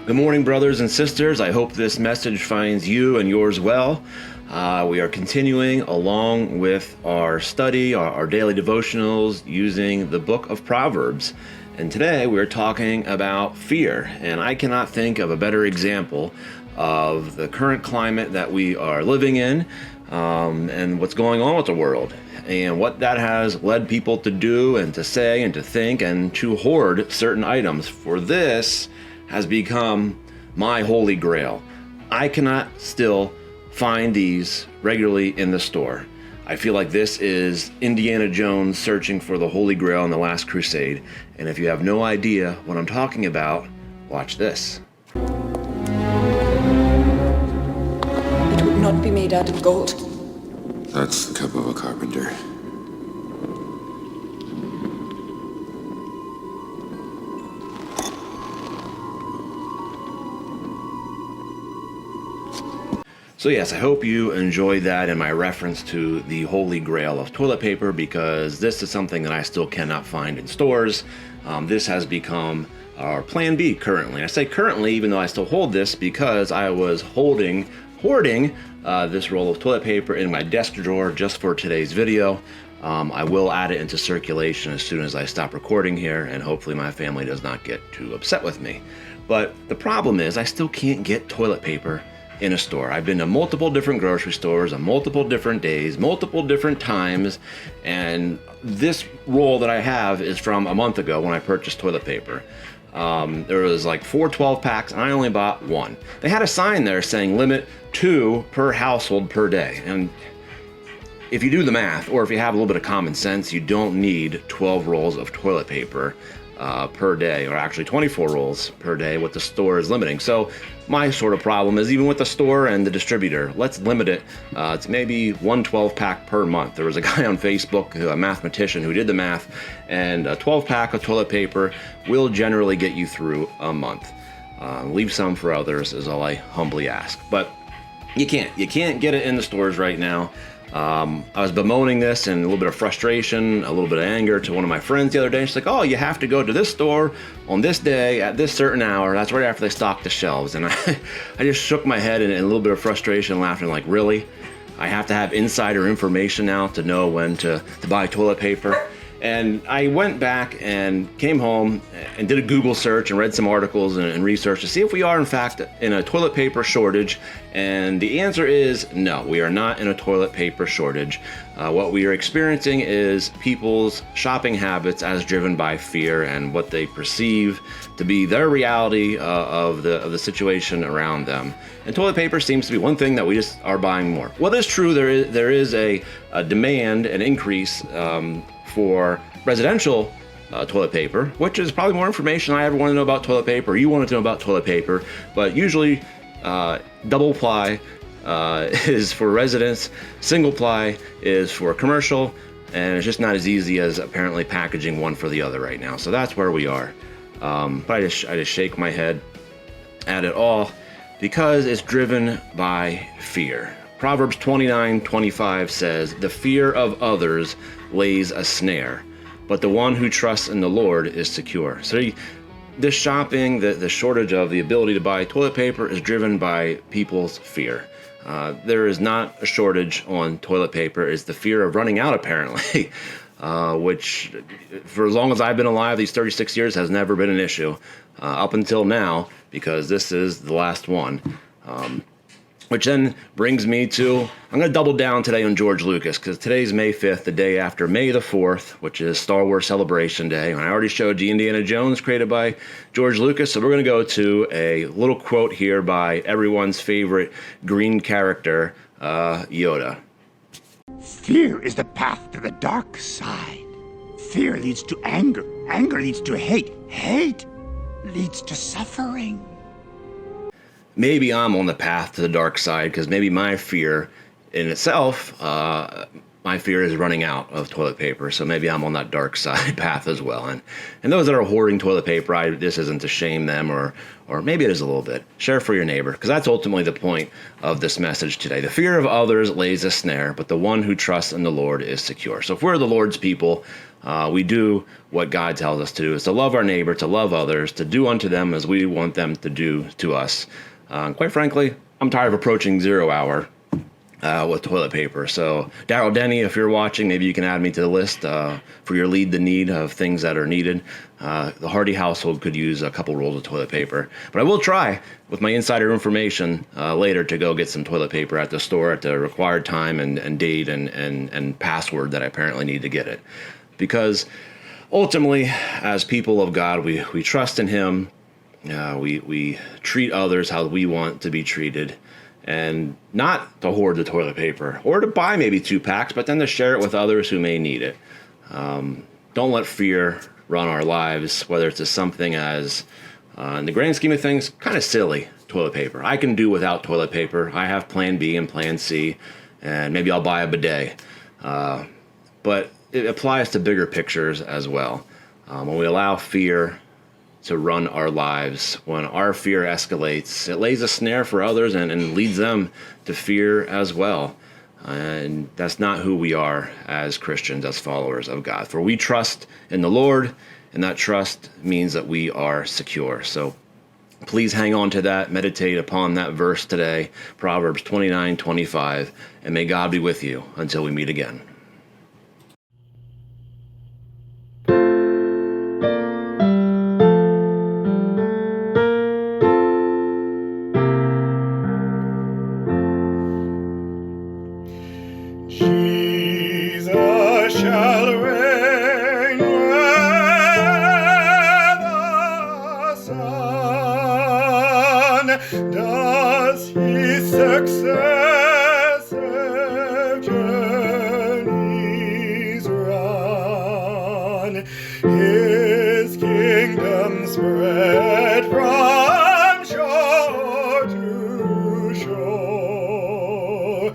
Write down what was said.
Good morning, brothers and sisters. I hope this message finds you and yours well. We are continuing along with our study, our daily devotionals using the book of Proverbs. And today we're talking about fear. And I cannot think of a better example of the current climate that we are living in and what's going on with the world and what that has led people to do and to say and to think and to hoard certain items. For this has become my holy grail. I cannot still find these regularly in the store. I feel like this is Indiana Jones searching for the Holy Grail in the Last Crusade. And if you have no idea what I'm talking about, watch this. It would not be made out of gold. That's the cup of a carpenter. So yes, I hope you enjoyed that in my reference to the Holy Grail of toilet paper, because this is something that I still cannot find in stores. This has become our plan B currently. I say currently, even though I still hold this, because I was hoarding this roll of toilet paper in my desk drawer just for today's video. I will add it into circulation as soon as I stop recording here, and hopefully my family does not get too upset with me. But the problem is I still can't get toilet paper in a store. I've been to multiple different grocery stores on multiple different days, multiple different times, and this roll that I have is from a month ago when I purchased toilet paper. There was like 4 12-packs and I only bought one. They had a sign there saying limit 2 per household per day. And if you do the math, or if you have a little bit of common sense, you don't need 12 rolls of toilet paper per day, or actually 24 rolls per day, what the store is limiting. So my sort of problem is, even with the store and the distributor, let's limit it. It's maybe 1 12-pack per month. There was a guy on Facebook, a mathematician, who did the math, and a 12-pack of toilet paper will generally get you through a month. Leave some for others is all I humbly ask. But you can't get it in the stores right now. I was bemoaning this and a little bit of frustration, a little bit of anger to one of my friends the other day. She's like, oh, you have to go to this store on this day at this certain hour. That's right after they stock the shelves. And I just shook my head in a little bit of frustration, laughing, like, really? I have to have insider information now to know when to buy toilet paper? And I went back and came home and did a Google search and read some articles and research to see if we are in fact in a toilet paper shortage. And the answer is no, we are not in a toilet paper shortage. What we are experiencing is people's shopping habits as driven by fear and what they perceive to be their reality of the situation around them. And toilet paper seems to be one thing that we just are buying more. What is true, there is a demand, an increase for residential toilet paper, which is probably more information I ever want to know about toilet paper, or you want to know about toilet paper. But usually double ply is for residents, single ply is for commercial, and it's just not as easy as apparently packaging one for the other right now. So that's where we are. But I just shake my head at it all because it's driven by fear. Proverbs 29:25 says, the fear of others lays a snare, but the one who trusts in the Lord is secure. So this shopping, the shortage of the ability to buy toilet paper is driven by people's fear. There is not a shortage on toilet paper. It's the fear of running out, apparently, which for as long as I've been alive, these 36 years, has never been an issue up until now, because this is the last one. Which then brings me to, I'm going to double down today on George Lucas, because today's May 5th, the day after May the 4th, which is Star Wars Celebration Day. And I already showed you Indiana Jones, created by George Lucas. So we're going to go to a little quote here by everyone's favorite green character, Yoda. Fear is the path to the dark side. Fear leads to anger. Anger leads to hate. Hate leads to suffering. Maybe I'm on the path to the dark side, because maybe my fear in itself, my fear is running out of toilet paper. So maybe I'm on that dark side path as well. And those that are hoarding toilet paper, this isn't to shame them, or maybe it is a little bit. Share for your neighbor, because that's ultimately the point of this message today. The fear of others lays a snare, but the one who trusts in the Lord is secure. So if we're the Lord's people, we do what God tells us to do, is to love our neighbor, to love others, to do unto them as we want them to do to us. Quite frankly, I'm tired of approaching 0 hour with toilet paper. So Daryl Denny, if you're watching, maybe you can add me to the list for your lead the need of things that are needed. The Hardy household could use a couple rolls of toilet paper, but I will try with my insider information later to go get some toilet paper at the store at the required time and date and password that I apparently need to get it. Because ultimately, as people of God, we trust in Him. We treat others how we want to be treated, and not to hoard the toilet paper or to buy maybe 2 packs, but then to share it with others who may need it. Don't let fear run our lives, whether it's something as, in the grand scheme of things, kind of silly, toilet paper. I can do without toilet paper. I have plan B and plan C, and maybe I'll buy a bidet. But it applies to bigger pictures as well. When we allow fear to run our lives, when our fear escalates, it lays a snare for others and leads them to fear as well. And that's not who we are as Christians, as followers of God. For we trust in the Lord, and that trust means that we are secure. So please hang on to that, meditate upon that verse today, Proverbs 29:25, and may God be with you until we meet again. Jesus shall reign where the sun does his successive journeys run. His kingdom spread from shore to shore.